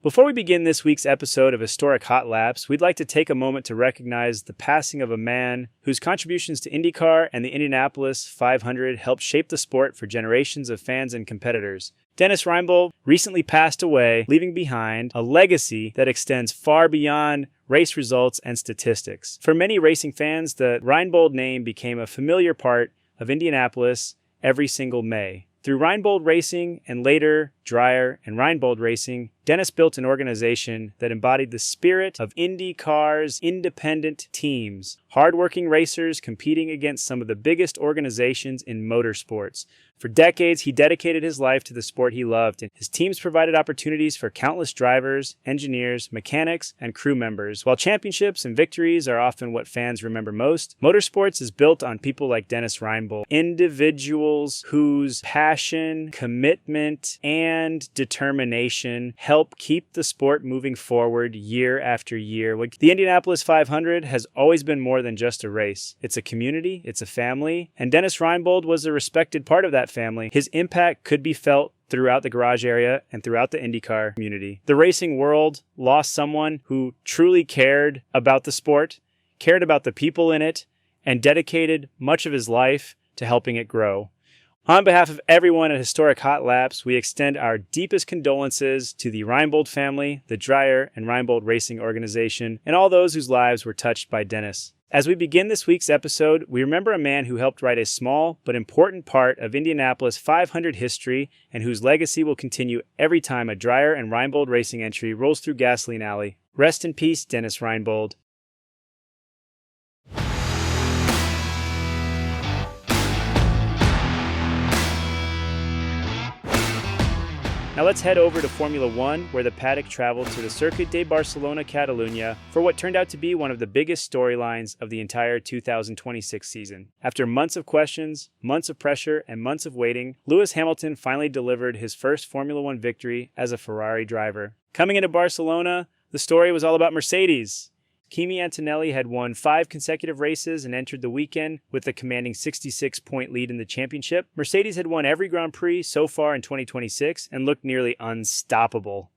Before we begin this week's episode of Historic Hot Laps, we'd like to take a moment to recognize the passing of a man whose contributions to IndyCar and the Indianapolis 500 helped shape the sport for generations of fans and competitors. Dennis Reinbold recently passed away, leaving behind a legacy that extends far beyond race results and statistics. For many racing fans, the Reinbold name became a familiar part of Indianapolis every single May. Through Reinbold Racing and later Dreyer and Reinbold Racing, Dennis built an organization that embodied the spirit of IndyCar's independent teams, hardworking racers competing against some of the biggest organizations in motorsports. For decades, he dedicated his life to the sport he loved, and his teams provided opportunities for countless drivers, engineers, mechanics, and crew members. While championships and victories are often what fans remember most, motorsports is built on people like Dennis Reinbold, individuals whose passion, commitment, and determination help keep the sport moving forward year after year. The Indianapolis 500 has always been more than just a race. It's a community, it's a family, and Dennis Reinbold was a respected part of that family. His impact could be felt throughout the garage area and throughout the IndyCar community. The racing world lost someone who truly cared about the sport, cared about the people in it, and dedicated much of his life to helping it grow. On behalf of everyone at Historic Hot Laps, we extend our deepest condolences to the Reinbold family, the Dreyer and Reinbold Racing Organization, and all those whose lives were touched by Dennis. As we begin this week's episode, we remember a man who helped write a small but important part of Indianapolis 500 history and whose legacy will continue every time a Dreyer and Reinbold Racing entry rolls through Gasoline Alley. Rest in peace, Dennis Reinbold. Now let's head over to Formula One, where the paddock traveled to the Circuit de Barcelona, Catalunya, for what turned out to be one of the biggest storylines of the entire 2026 season. After months of questions, months of pressure, and months of waiting, Lewis Hamilton finally delivered his first Formula One victory as a Ferrari driver. Coming into Barcelona, the story was all about Mercedes. Kimi Antonelli had won 5 consecutive races and entered the weekend with a commanding 66-point lead in the championship. Mercedes had won every Grand Prix so far in 2026 and looked nearly unstoppable.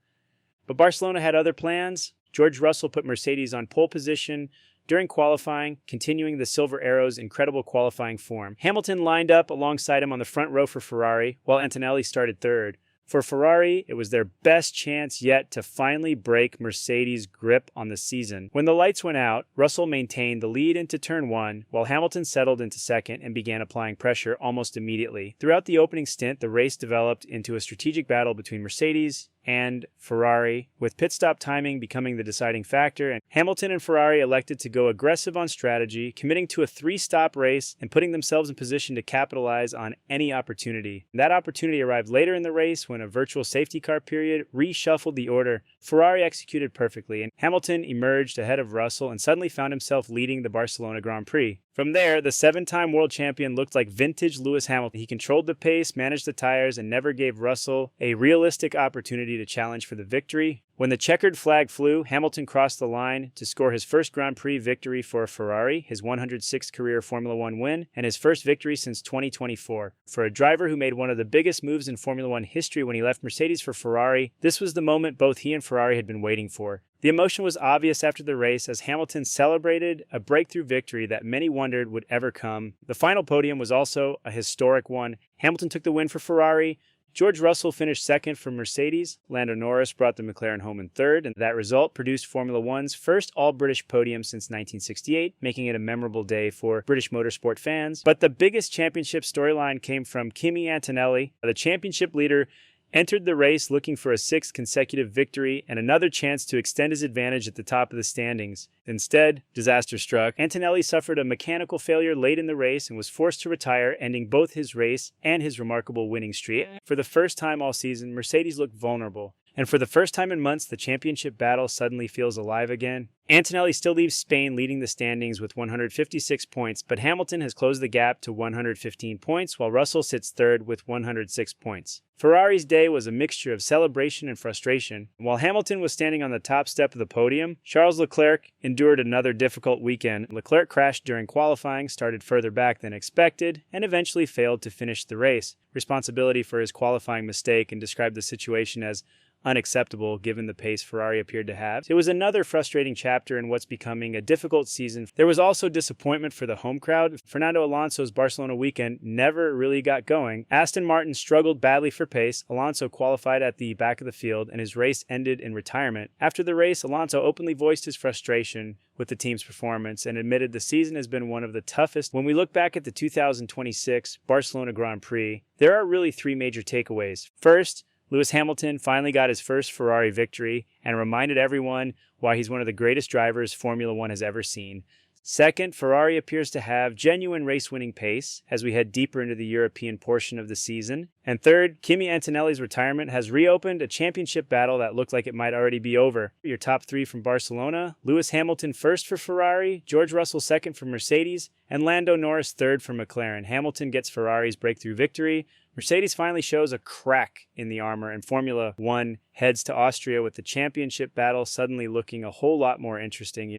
But Barcelona had other plans. George Russell put Mercedes on pole position during qualifying, continuing the Silver Arrow's incredible qualifying form. Hamilton lined up alongside him on the front row for Ferrari, while Antonelli started third. For Ferrari, it was their best chance yet to finally break Mercedes' grip on the season. When the lights went out, Russell maintained the lead into turn 1, while Hamilton settled into second and began applying pressure almost immediately. Throughout the opening stint, the race developed into a strategic battle between Mercedes and Ferrari, with pit stop timing becoming the deciding factor, and Hamilton and Ferrari elected to go aggressive on strategy, committing to a 3-stop race and putting themselves in position to capitalize on any opportunity. That opportunity arrived later in the race when a virtual safety car period reshuffled the order. Ferrari executed perfectly, and Hamilton emerged ahead of Russell and suddenly found himself leading the Barcelona Grand Prix. From there, the 7-time world champion looked like vintage Lewis Hamilton. He controlled the pace, managed the tires, and never gave Russell a realistic opportunity to challenge for the victory. When the checkered flag flew, Hamilton crossed the line to score his first Grand Prix victory for Ferrari, his 106th career Formula One win, and his first victory since 2024. For a driver who made one of the biggest moves in Formula One history when he left Mercedes for Ferrari, this was the moment both he and Ferrari had been waiting for. The emotion was obvious after the race as Hamilton celebrated a breakthrough victory that many wondered would ever come. The final podium was also a historic one. Hamilton took the win for Ferrari. George Russell finished second for Mercedes. Lando Norris brought the McLaren home in third, and that result produced Formula One's first all-British podium since 1968, making it a memorable day for British motorsport fans. But the biggest championship storyline came from Kimi Antonelli, the championship leader, entered the race looking for a 6th consecutive victory and another chance to extend his advantage at the top of the standings. Instead, disaster struck. Antonelli suffered a mechanical failure late in the race and was forced to retire, ending both his race and his remarkable winning streak. For the first time all season, Mercedes looked vulnerable. And for the first time in months, the championship battle suddenly feels alive again. Antonelli still leaves Spain leading the standings with 156 points, but Hamilton has closed the gap to 115 points, while Russell sits third with 106 points. Ferrari's day was a mixture of celebration and frustration. While Hamilton was standing on the top step of the podium, Charles Leclerc endured another difficult weekend. Leclerc crashed during qualifying, started further back than expected, and eventually failed to finish the race. Responsibility for his qualifying mistake and described the situation as unacceptable given the pace Ferrari appeared to have. It was another frustrating chapter in what's becoming a difficult season. There was also disappointment for the home crowd. Fernando Alonso's Barcelona weekend never really got going. Aston Martin struggled badly for pace. Alonso qualified at the back of the field, and his race ended in retirement. After the race, Alonso openly voiced his frustration with the team's performance and admitted the season has been one of the toughest. When we look back at the 2026 Barcelona Grand Prix, there are really three major takeaways. First, Lewis Hamilton finally got his first Ferrari victory and reminded everyone why he's one of the greatest drivers Formula One has ever seen. Second, Ferrari appears to have genuine race-winning pace as we head deeper into the European portion of the season. And third, Kimi Antonelli's retirement has reopened a championship battle that looked like it might already be over. Your top three from Barcelona: Lewis Hamilton first for Ferrari, George Russell second for Mercedes, and Lando Norris third for McLaren. Hamilton gets Ferrari's breakthrough victory. Mercedes finally shows a crack in the armor, and Formula One heads to Austria with the championship battle suddenly looking a whole lot more interesting.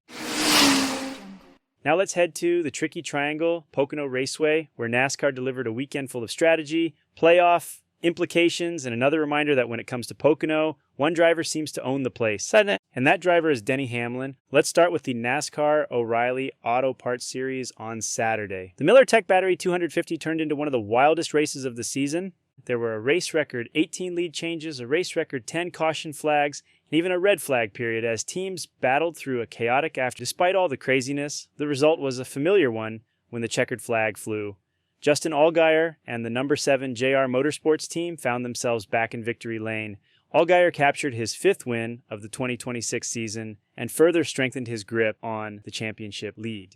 Now let's head to the tricky triangle, Pocono Raceway, where NASCAR delivered a weekend full of strategy, playoff implications, and another reminder that when it comes to Pocono, one driver seems to own the place. And that driver is Denny Hamlin. Let's start with the NASCAR O'Reilly Auto Parts Series on Saturday. The Miller Tech Battery 250 turned into one of the wildest races of the season. There were a race record 18 lead changes, a race record 10 caution flags, and even a red flag period as teams battled through a chaotic afternoon. Despite all the craziness, the result was a familiar one when the checkered flag flew. Justin Allgaier and the number 7 JR Motorsports team found themselves back in victory lane. Allgaier captured his 5th win of the 2026 season and further strengthened his grip on the championship lead.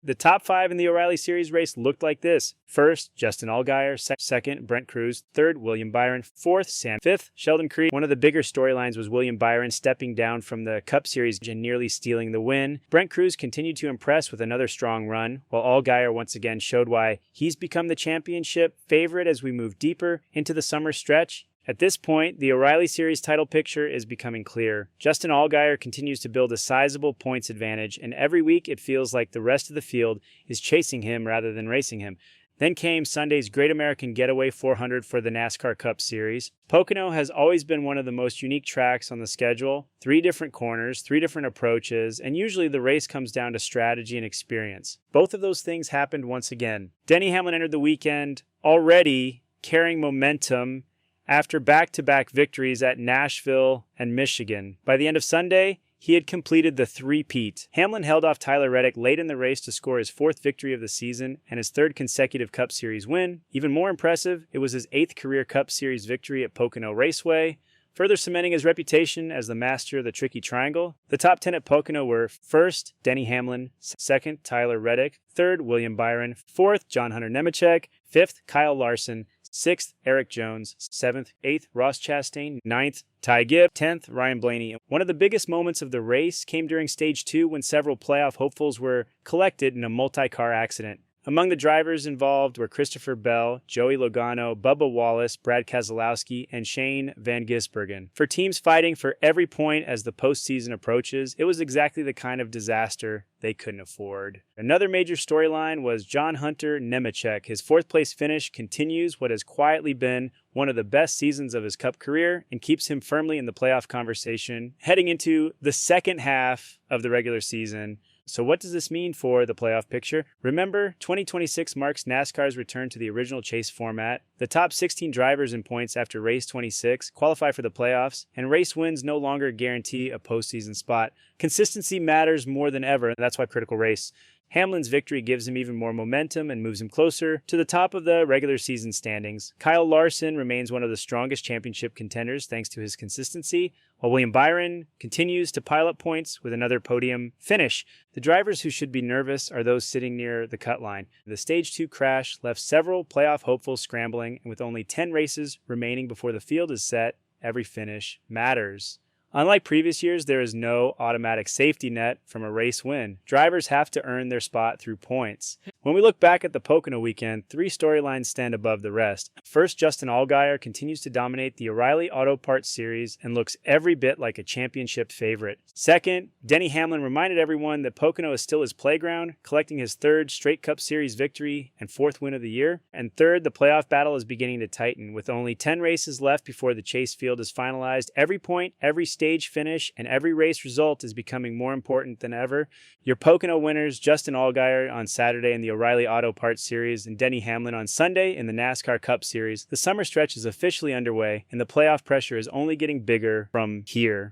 The top 5 in the O'Reilly Series race looked like this. First, Justin Allgaier. Second, Brent Cruz. Third, William Byron. Fourth, Sam. Fifth, Sheldon Creed. One of the bigger storylines was William Byron stepping down from the Cup Series and nearly stealing the win. Brent Cruz continued to impress with another strong run, while Allgaier once again showed why he's become the championship favorite as we move deeper into the summer stretch. At this point, the O'Reilly Series title picture is becoming clear. Justin Allgaier continues to build a sizable points advantage, and every week it feels like the rest of the field is chasing him rather than racing him. Then came Sunday's Great American Getaway 400 for the NASCAR Cup Series. Pocono has always been one of the most unique tracks on the schedule. 3 different corners, 3 different approaches, and usually the race comes down to strategy and experience. Both of those things happened once again. Denny Hamlin entered the weekend already carrying momentum after back-to-back victories at Nashville and Michigan. By the end of Sunday, he had completed the three-peat. Hamlin held off Tyler Reddick late in the race to score his 4th victory of the season and his 3rd consecutive Cup Series win. Even more impressive, it was his 8th career Cup Series victory at Pocono Raceway, further cementing his reputation as the master of the tricky triangle. The top 10 at Pocono were 1st, Denny Hamlin, 2nd, Tyler Reddick, 3rd, William Byron, 4th, John Hunter Nemechek, 5th, Kyle Larson, 6th, Eric Jones, 7th, 8th, Ross Chastain, 9th, Ty Gibb, 10th, Ryan Blaney. One of the biggest moments of the race came during Stage 2 when several playoff hopefuls were collected in a multi-car accident. Among the drivers involved were Christopher Bell, Joey Logano, Bubba Wallace, Brad Keselowski, and Shane Van Gisbergen. For teams fighting for every point as the postseason approaches, it was exactly the kind of disaster they couldn't afford. Another major storyline was John Hunter Nemechek. His 4th place finish continues what has quietly been one of the best seasons of his Cup career and keeps him firmly in the playoff conversation heading into the second half of the regular season. So what does this mean for the playoff picture? Remember, 2026 marks NASCAR's return to the original chase format. The top 16 drivers in points after race 26 qualify for the playoffs, and race wins no longer guarantee a postseason spot. Consistency matters more than ever, and that's why Critical Race. Hamlin's victory gives him even more momentum and moves him closer to the top of the regular season standings. Kyle Larson remains one of the strongest championship contenders thanks to his consistency, while William Byron continues to pile up points with another podium finish. The drivers who should be nervous are those sitting near the cut line. The Stage 2 crash left several playoff hopefuls scrambling, and with only 10 races remaining before the field is set, every finish matters. Unlike previous years, there is no automatic safety net from a race win. Drivers have to earn their spot through points. When we look back at the Pocono weekend, 3 storylines stand above the rest. First, Justin Allgaier continues to dominate the O'Reilly Auto Parts Series and looks every bit like a championship favorite. Second, Denny Hamlin reminded everyone that Pocono is still his playground, collecting his 3rd straight Cup Series victory and 4th win of the year. And third, the playoff battle is beginning to tighten. With only 10 races left before the chase field is finalized, every point, every stage finish, and every race result is becoming more important than ever. Your Pocono winners, Justin Allgaier on Saturday in the O'Reilly Auto Parts Series and Denny Hamlin on Sunday in the NASCAR Cup Series. The summer stretch is officially underway, and the playoff pressure is only getting bigger from here.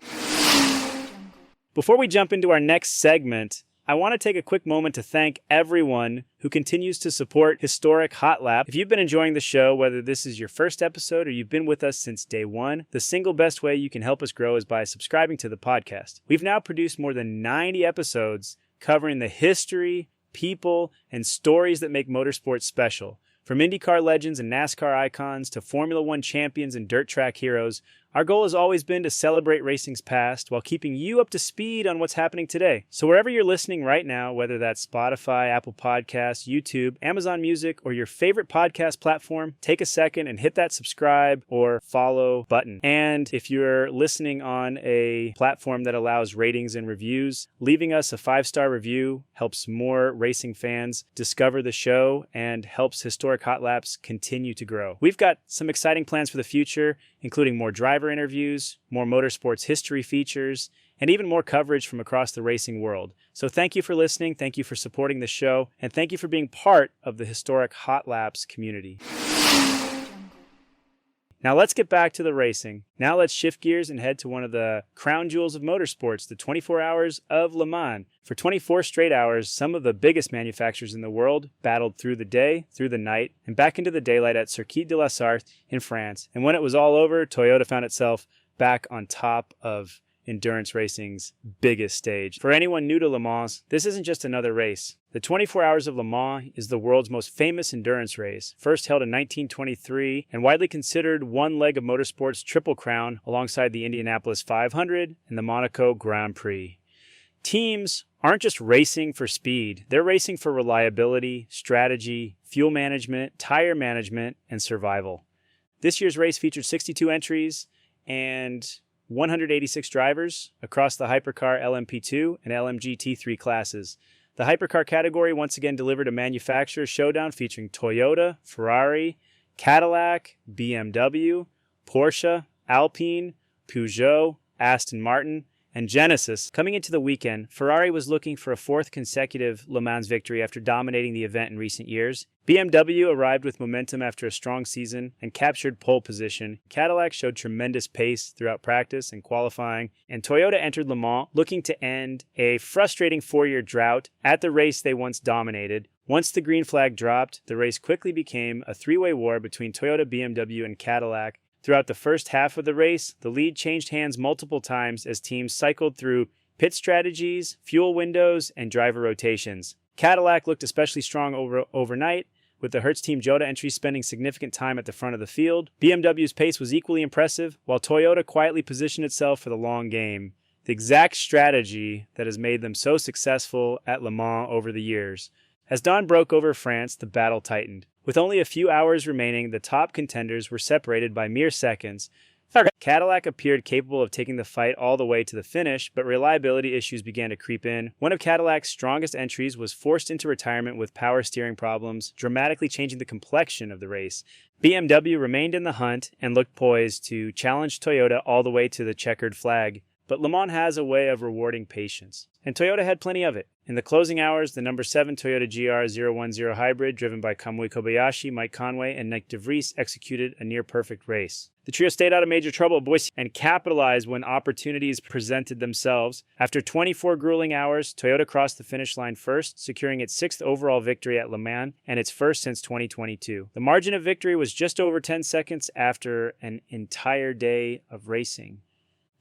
Before we jump into our next segment, I want to take a quick moment to thank everyone who continues to support Historic Hot Lap. If you've been enjoying the show, whether this is your first episode or you've been with us since day one, the single best way you can help us grow is by subscribing to the podcast. We've now produced more than 90 episodes covering the history, people, and stories that make motorsports special. From IndyCar legends and NASCAR icons to Formula One champions and dirt track heroes, our goal has always been to celebrate racing's past while keeping you up to speed on what's happening today. So wherever you're listening right now, whether that's Spotify, Apple Podcasts, YouTube, Amazon Music, or your favorite podcast platform, take a second and hit that subscribe or follow button. And if you're listening on a platform that allows ratings and reviews, leaving us a 5-star review helps more racing fans discover the show and helps Historic Hot Laps continue to grow. We've got some exciting plans for the future, including more driver interviews, more motorsports history features, and even more coverage from across the racing world. So thank you for listening, thank you for supporting the show, and thank you for being part of the Historic Hot Laps community. Now let's get back to the racing. Now let's shift gears and head to one of the crown jewels of motorsports, the 24 Hours of Le Mans. For 24 straight hours, some of the biggest manufacturers in the world battled through the day, through the night, and back into the daylight at Circuit de la Sarthe in France. And when it was all over, Toyota found itself back on top of endurance racing's biggest stage. For anyone new to Le Mans, this isn't just another race. The 24 Hours of Le Mans is the world's most famous endurance race, first held in 1923 and widely considered one leg of motorsport's Triple Crown alongside the Indianapolis 500 and the Monaco Grand Prix. Teams aren't just racing for speed, they're racing for reliability, strategy, fuel management, tire management, and survival. This year's race featured 62 entries and 186 drivers across the Hypercar LMP2 and LMG T3 classes. The Hypercar category once again delivered a manufacturer showdown featuring Toyota, Ferrari, Cadillac, BMW, Porsche, Alpine, Peugeot, Aston Martin, and Genesis. Coming into the weekend, Ferrari was looking for a 4th consecutive Le Mans victory after dominating the event in recent years. BMW arrived with momentum after a strong season and captured pole position. Cadillac showed tremendous pace throughout practice and qualifying, and Toyota entered Le Mans looking to end a frustrating 4-year drought at the race they once dominated. Once the green flag dropped, the race quickly became a 3-way war between Toyota, BMW, and Cadillac. Throughout the first half of the race, the lead changed hands multiple times as teams cycled through pit strategies, fuel windows, and driver rotations. Cadillac looked especially strong overnight, with the Hertz Team Jota entry spending significant time at the front of the field. BMW's pace was equally impressive, while Toyota quietly positioned itself for the long game, the exact strategy that has made them so successful at Le Mans over the years. As dawn broke over France, the battle tightened. With only a few hours remaining, the top contenders were separated by mere seconds. Cadillac appeared capable of taking the fight all the way to the finish, but reliability issues began to creep in. One of Cadillac's strongest entries was forced into retirement with power steering problems, dramatically changing the complexion of the race. BMW remained in the hunt and looked poised to challenge Toyota all the way to the checkered flag. But Le Mans has a way of rewarding patience, and Toyota had plenty of it. In the closing hours, the number 7 Toyota GR010 hybrid, driven by Kamui Kobayashi, Mike Conway, and Nick DeVries, executed a near-perfect race. The trio stayed out of major trouble at Boise and capitalized when opportunities presented themselves. After 24 grueling hours, Toyota crossed the finish line first, securing its 6th overall victory at Le Mans and its first since 2022. The margin of victory was just over 10 seconds after an entire day of racing.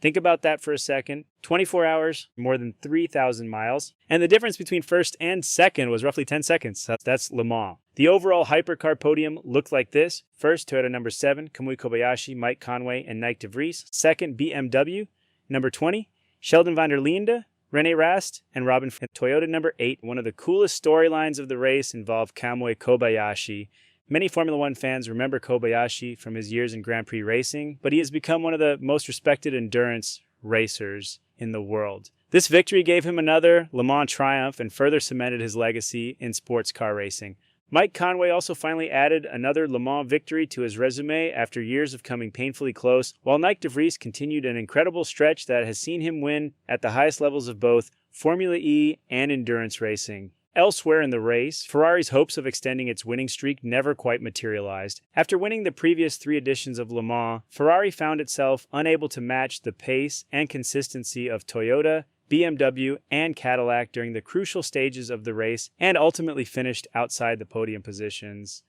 Think about that for a second. 24 hours, more than 3,000 miles. And the difference between first and second was roughly 10 seconds. That's Le Mans. The overall hypercar podium looked like this. First, Toyota number 7, Kamui Kobayashi, Mike Conway, and Nick DeVries. Second, BMW. number 20, Sheldon van der Linde, Rene Rast, and Robin from Toyota number 8. One of the coolest storylines of the race involved Kamui Kobayashi. Many Formula One fans remember Kobayashi from his years in Grand Prix racing, but he has become one of the most respected endurance racers in the world. This victory gave him another Le Mans triumph and further cemented his legacy in sports car racing. Mike Conway also finally added another Le Mans victory to his resume after years of coming painfully close, while Nyck de Vries continued an incredible stretch that has seen him win at the highest levels of both Formula E and endurance racing. Elsewhere in the race, Ferrari's hopes of extending its winning streak never quite materialized. After winning the previous 3 editions of Le Mans, Ferrari found itself unable to match the pace and consistency of Toyota, BMW, and Cadillac during the crucial stages of the race, and ultimately finished outside the podium positions.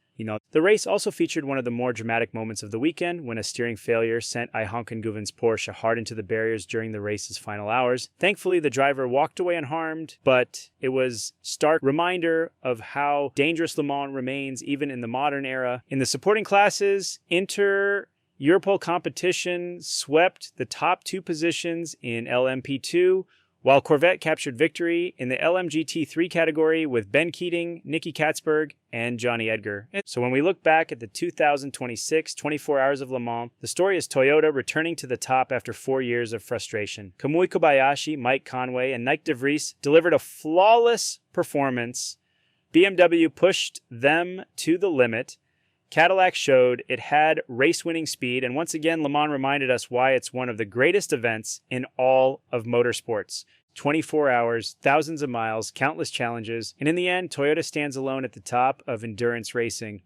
The race also featured one of the more dramatic moments of the weekend when a steering failure sent Ayhankenguven's Porsche hard into the barriers during the race's final hours. Thankfully, the driver walked away unharmed, but it was a stark reminder of how dangerous Le Mans remains even in the modern era. In the supporting classes, Europol competition swept the top 2 positions in LMP2, while Corvette captured victory in the LMGT3 category with Ben Keating, Nicky Katzberg, and Johnny Edgar. So when we look back at the 2026 24 Hours of Le Mans, the story is Toyota returning to the top after 4 years of frustration. Kamui Kobayashi, Mike Conway, and Nyck de Vries delivered a flawless performance. BMW pushed them to the limit. Cadillac showed it had race-winning speed, and once again, Le Mans reminded us why it's one of the greatest events in all of motorsports. 24 hours, thousands of miles, countless challenges, and in the end, Toyota stands alone at the top of endurance racing.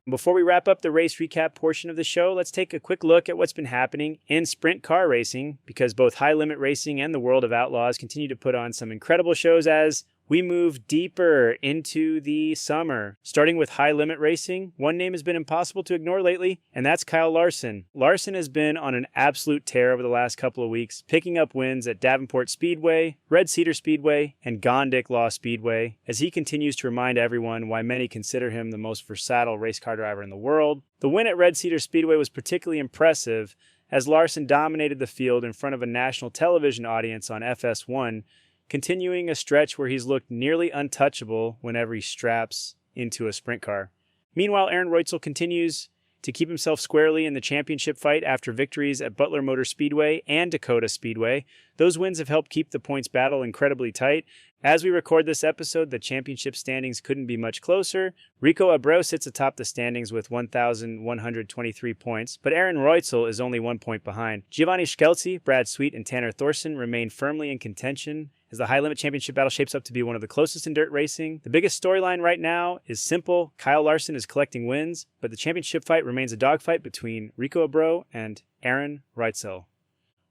Before we wrap up the race recap portion of the show, let's take a quick look at what's been happening in sprint car racing, because both High Limit Racing and the World of Outlaws continue to put on some incredible shows as we move deeper into the summer. Starting with High Limit Racing, one name has been impossible to ignore lately, and that's Kyle Larson. Larson has been on an absolute tear over the last couple of weeks, picking up wins at Davenport Speedway, Red Cedar Speedway, and Gondik Law Speedway, as he continues to remind everyone why many consider him the most versatile race car driver in the world. The win at Red Cedar Speedway was particularly impressive, as Larson dominated the field in front of a national television audience on FS1, continuing a stretch where he's looked nearly untouchable whenever he straps into a sprint car. Meanwhile, Aaron Reutzel continues to keep himself squarely in the championship fight after victories at Butler Motor Speedway and Dakota Speedway. Those wins have helped keep the points battle incredibly tight. As we record this episode, the championship standings couldn't be much closer. Rico Abreu sits atop the standings with 1,123 points, but Aaron Reutzel is only 1 point behind. Giovanni Schelzi, Brad Sweet, and Tanner Thorson remain firmly in contention as the High Limit Championship battle shapes up to be one of the closest in dirt racing. The biggest storyline right now is simple. Kyle Larson is collecting wins, but the championship fight remains a dogfight between Rico Abreu and Aaron Reutzel.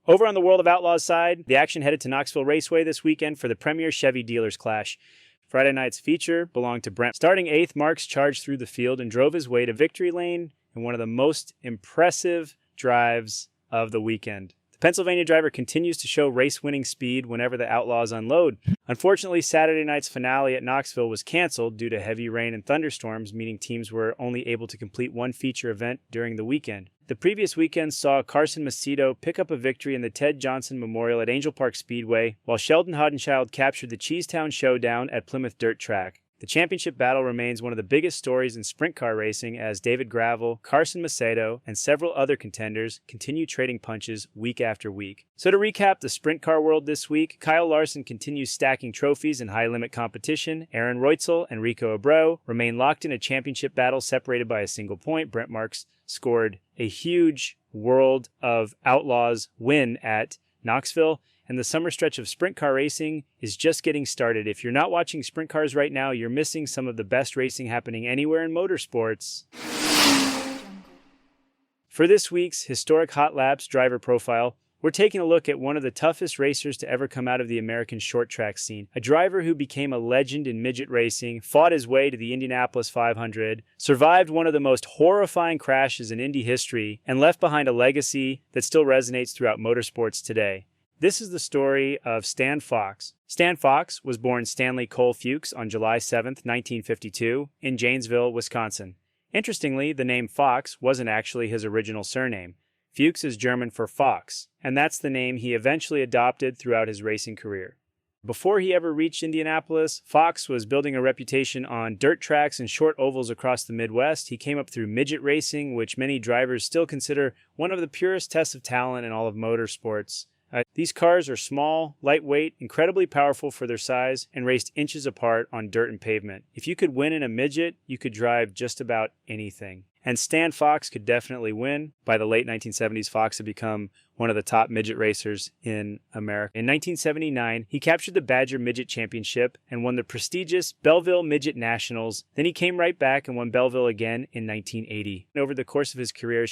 Over on the World of Outlaws side, the action headed to Knoxville Raceway this weekend for the premier Chevy Dealers Clash. Friday night's feature belonged to Brent. Starting 8th, Marks charged through the field and drove his way to victory lane in one of the most impressive drives of the weekend. Pennsylvania driver continues to show race-winning speed whenever the Outlaws unload. Unfortunately, Saturday night's finale at Knoxville was canceled due to heavy rain and thunderstorms, meaning teams were only able to complete one feature event during the weekend. The previous weekend saw Carson Macedo pick up a victory in the Ted Johnson Memorial at Angel Park Speedway, while Sheldon Hodenschild captured the Cheesetown Showdown at Plymouth Dirt Track. The championship battle remains one of the biggest stories in sprint car racing as David Gravel, Carson Macedo, and several other contenders continue trading punches week after week. So to recap the sprint car world this week, Kyle Larson continues stacking trophies in high-limit competition. Aaron Reutzel and Rico Abreu remain locked in a championship battle separated by a single point. Brent Marks scored a huge World of Outlaws win at Knoxville, and the summer stretch of sprint car racing is just getting started. If you're not watching sprint cars right now, you're missing some of the best racing happening anywhere in motorsports. For this week's Historic Hot Laps driver profile, we're taking a look at one of the toughest racers to ever come out of the American short track scene. A driver who became a legend in midget racing, fought his way to the Indianapolis 500, survived one of the most horrifying crashes in Indy history, and left behind a legacy that still resonates throughout motorsports today. This is the story of Stan Fox. Stan Fox was born Stanley Cole Fuchs on July 7, 1952, in Janesville, Wisconsin. Interestingly, the name Fox wasn't actually his original surname. Fuchs is German for fox, and that's the name he eventually adopted throughout his racing career. Before he ever reached Indianapolis, Fox was building a reputation on dirt tracks and short ovals across the Midwest. He came up through midget racing, which many drivers still consider one of the purest tests of talent in all of motorsports. These cars are small, lightweight, incredibly powerful for their size, and raced inches apart on dirt and pavement. If you could win in a midget, you could drive just about anything. And Stan Fox could definitely win. By the late 1970s, Fox had become one of the top midget racers in America. In 1979, he captured the Badger Midget Championship and won the prestigious Belleville Midget Nationals. Then he came right back and won Belleville again in 1980. Over the course of his career,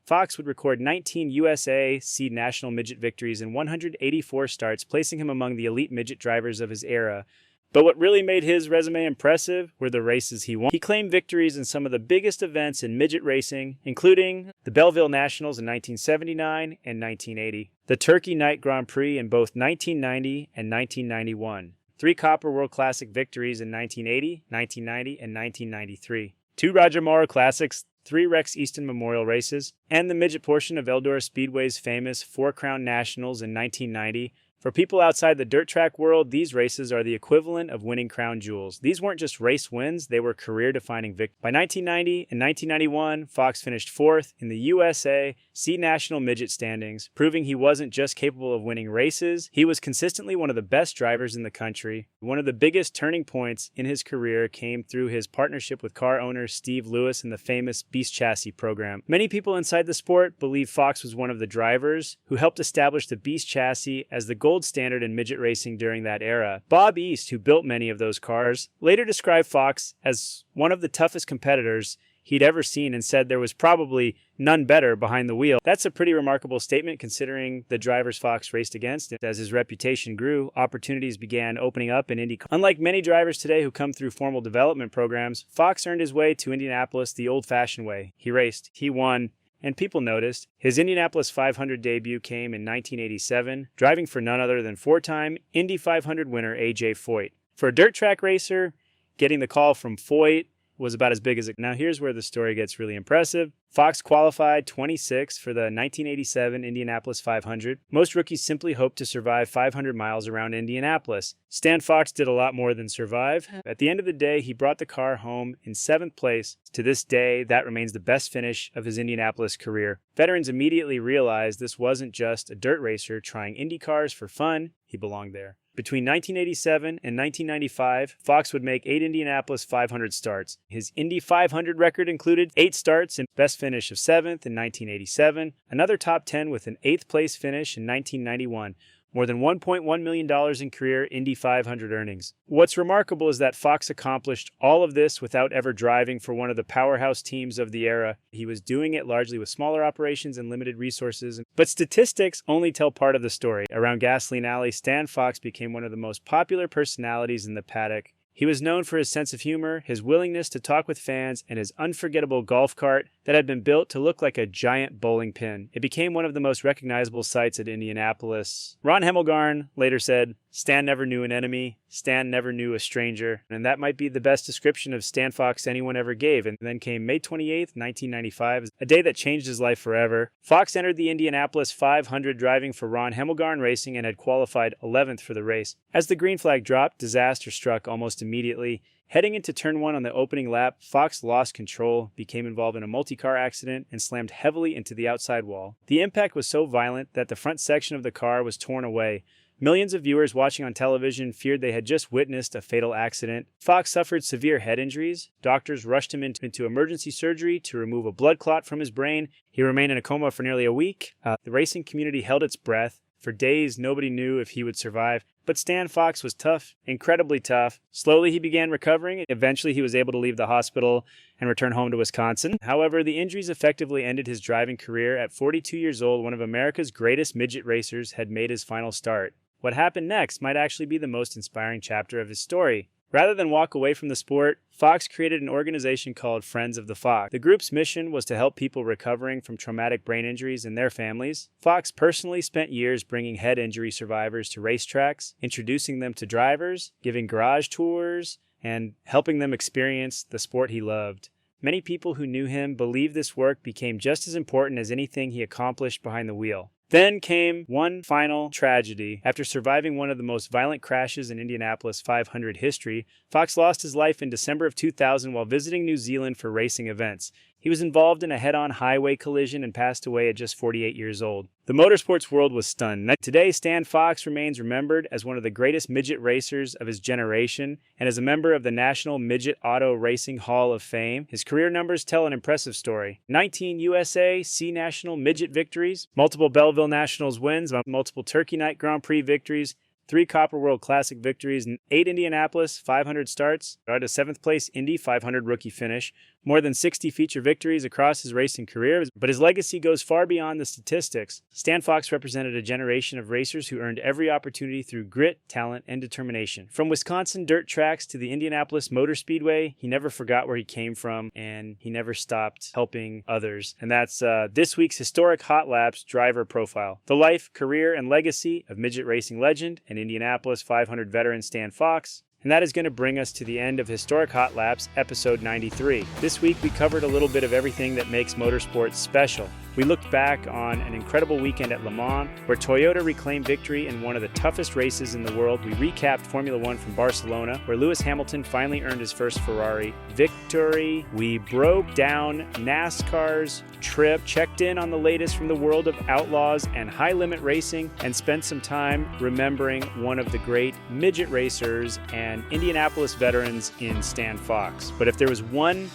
Fox would record 19 USA Seed National Midget victories and 184 starts, placing him among the elite midget drivers of his era. But what really made his resume impressive were the races he won. He claimed victories in some of the biggest events in midget racing, including the Belleville Nationals in 1979 and 1980, the Turkey Night Grand Prix in both 1990 and 1991, 3 Copper World Classic victories in 1980, 1990, and 1993, 2 Roger Morrow Classics, 3 Rex Easton Memorial races, and the midget portion of Eldora Speedway's famous 4 Crown Nationals in 1990. For people outside the dirt track world, these races are the equivalent of winning crown jewels. These weren't just race wins, they were career-defining victories. By 1990 and 1991, Fox finished 4th in the USA Seed National Midget standings, proving he wasn't just capable of winning races, he was consistently one of the best drivers in the country. One of the biggest turning points in his career came through his partnership with car owner Steve Lewis in the famous Beast Chassis program. Many people inside the sport believe Fox was one of the drivers who helped establish the Beast Chassis as the gold standard in midget racing during that era. Bob East, who built many of those cars, later described Fox as one of the toughest competitors he'd ever seen and said there was probably none better behind the wheel. That's a pretty remarkable statement considering the drivers Fox raced against. As his reputation grew, opportunities began opening up in IndyCar. Unlike many drivers today who come through formal development programs, Fox earned his way to Indianapolis the old-fashioned way. He raced, he won, and people noticed. His Indianapolis 500 debut came in 1987, driving for none other than 4-time Indy 500 winner A.J. Foyt. For a dirt track racer, getting the call from Foyt was about as big as it. Now here's where the story gets really impressive. Fox qualified 26th for the 1987 Indianapolis 500. Most rookies simply hoped to survive 500 miles around Indianapolis. Stan Fox did a lot more than survive. At the end of the day, he brought the car home in 7th place. To this day, that remains the best finish of his Indianapolis career. Veterans immediately realized this wasn't just a dirt racer trying Indy cars for fun. He belonged there. Between 1987 and 1995, Fox would make 8 Indianapolis 500 starts. His Indy 500 record included 8 starts and best finish of 7th in 1987, another top 10 with an 8th place finish in 1991. More than $1.1 million in career Indy 500 earnings. What's remarkable is that Fox accomplished all of this without ever driving for one of the powerhouse teams of the era. He was doing it largely with smaller operations and limited resources. But statistics only tell part of the story. Around Gasoline Alley, Stan Fox became one of the most popular personalities in the paddock. He was known for his sense of humor, his willingness to talk with fans, and his unforgettable golf cart that had been built to look like a giant bowling pin. It became one of the most recognizable sights at Indianapolis. Ron Hemmelgarn later said, "Stan never knew an enemy, Stan never knew a stranger," and that might be the best description of Stan Fox anyone ever gave. And then came May 28th, 1995, a day that changed his life forever. Fox entered the Indianapolis 500 driving for Ron Hemmelgarn Racing and had qualified 11th for the race. As the green flag dropped, disaster struck almost immediately. Heading into turn 1 on the opening lap, Fox lost control, became involved in a multi-car accident, and slammed heavily into the outside wall. The impact was so violent that the front section of the car was torn away. Millions of viewers watching on television feared they had just witnessed a fatal accident. Fox suffered severe head injuries. Doctors rushed him into emergency surgery to remove a blood clot from his brain. He remained in a coma for nearly a week. The racing community held its breath. For days, nobody knew if he would survive. But Stan Fox was tough, incredibly tough. Slowly, he began recovering. Eventually, he was able to leave the hospital and return home to Wisconsin. However, the injuries effectively ended his driving career. At 42 years old, one of America's greatest midget racers had made his final start. What happened next might actually be the most inspiring chapter of his story. Rather than walk away from the sport, Fox created an organization called Friends of the Fox. The group's mission was to help people recovering from traumatic brain injuries and their families. Fox personally spent years bringing head injury survivors to racetracks, introducing them to drivers, giving garage tours, and helping them experience the sport he loved. Many people who knew him believe this work became just as important as anything he accomplished behind the wheel. Then came one final tragedy. After surviving one of the most violent crashes in Indianapolis 500 history, Fox lost his life in December of 2000 while visiting New Zealand for racing events. He was involved in a head-on highway collision and passed away at just 48 years old. The motorsports world was stunned. Today, Stan Fox remains remembered as one of the greatest midget racers of his generation and as a member of the National Midget Auto Racing Hall of Fame. His career numbers tell an impressive story. 19 USA C National Midget victories, multiple Belleville Nationals wins, multiple Turkey Night Grand Prix victories, 3 Copper World Classic victories, 8 Indianapolis 500 starts, a 7th place Indy 500 rookie finish, more than 60 feature victories across his racing career, but his legacy goes far beyond the statistics. Stan Fox represented a generation of racers who earned every opportunity through grit, talent, and determination. From Wisconsin dirt tracks to the Indianapolis Motor Speedway, he never forgot where he came from, and he never stopped helping others. And that's this week's Historic Hot Laps driver profile. The life, career, and legacy of midget racing legend and Indianapolis 500 veteran Stan Fox. And that is going to bring us to the end of Historic Hot Laps, episode 93. This week we covered a little bit of everything that makes motorsports special. We looked back on an incredible weekend at Le Mans, where Toyota reclaimed victory in one of the toughest races in the world. We recapped Formula One from Barcelona, where Lewis Hamilton finally earned his first Ferrari victory. We broke down NASCAR's trip, checked in on the latest from the world of Outlaws and high-limit racing, and spent some time remembering one of the great midget racers and Indianapolis veterans in Stan Fox. But if there was one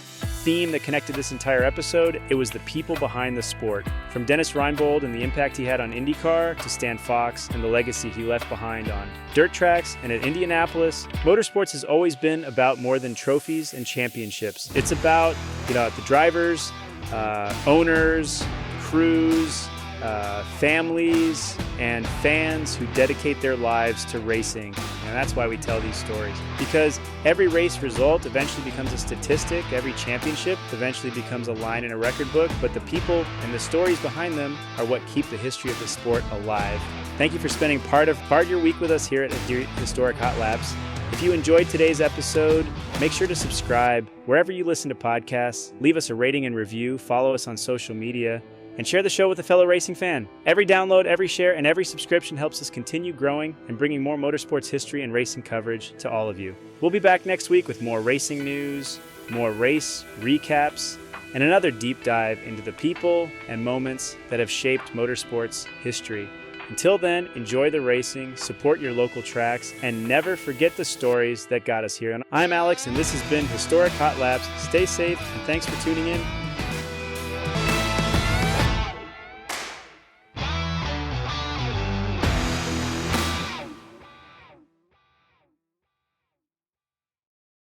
theme that connected this entire episode, it was the people behind the sport. From Dennis Reinbold and the impact he had on IndyCar to Stan Fox and the legacy he left behind on dirt tracks and at Indianapolis, motorsports has always been about more than trophies and championships. It's about, the drivers, owners, crews, families, and fans who dedicate their lives to racing. And that's why we tell these stories. Because every race result eventually becomes a statistic, every championship eventually becomes a line in a record book, but the people and the stories behind them are what keep the history of the sport alive. Thank you for spending part of your week with us here at Historic Hot Laps. If you enjoyed today's episode, make sure to subscribe wherever you listen to podcasts, leave us a rating and review, follow us on social media, and share the show with a fellow racing fan. Every download, every share, and every subscription helps us continue growing and bringing more motorsports history and racing coverage to all of you. We'll be back next week with more racing news, more race recaps, and another deep dive into the people and moments that have shaped motorsports history. Until then, enjoy the racing, support your local tracks, and never forget the stories that got us here. I'm Alex, and this has been Historic Hot Laps. Stay safe, and thanks for tuning in.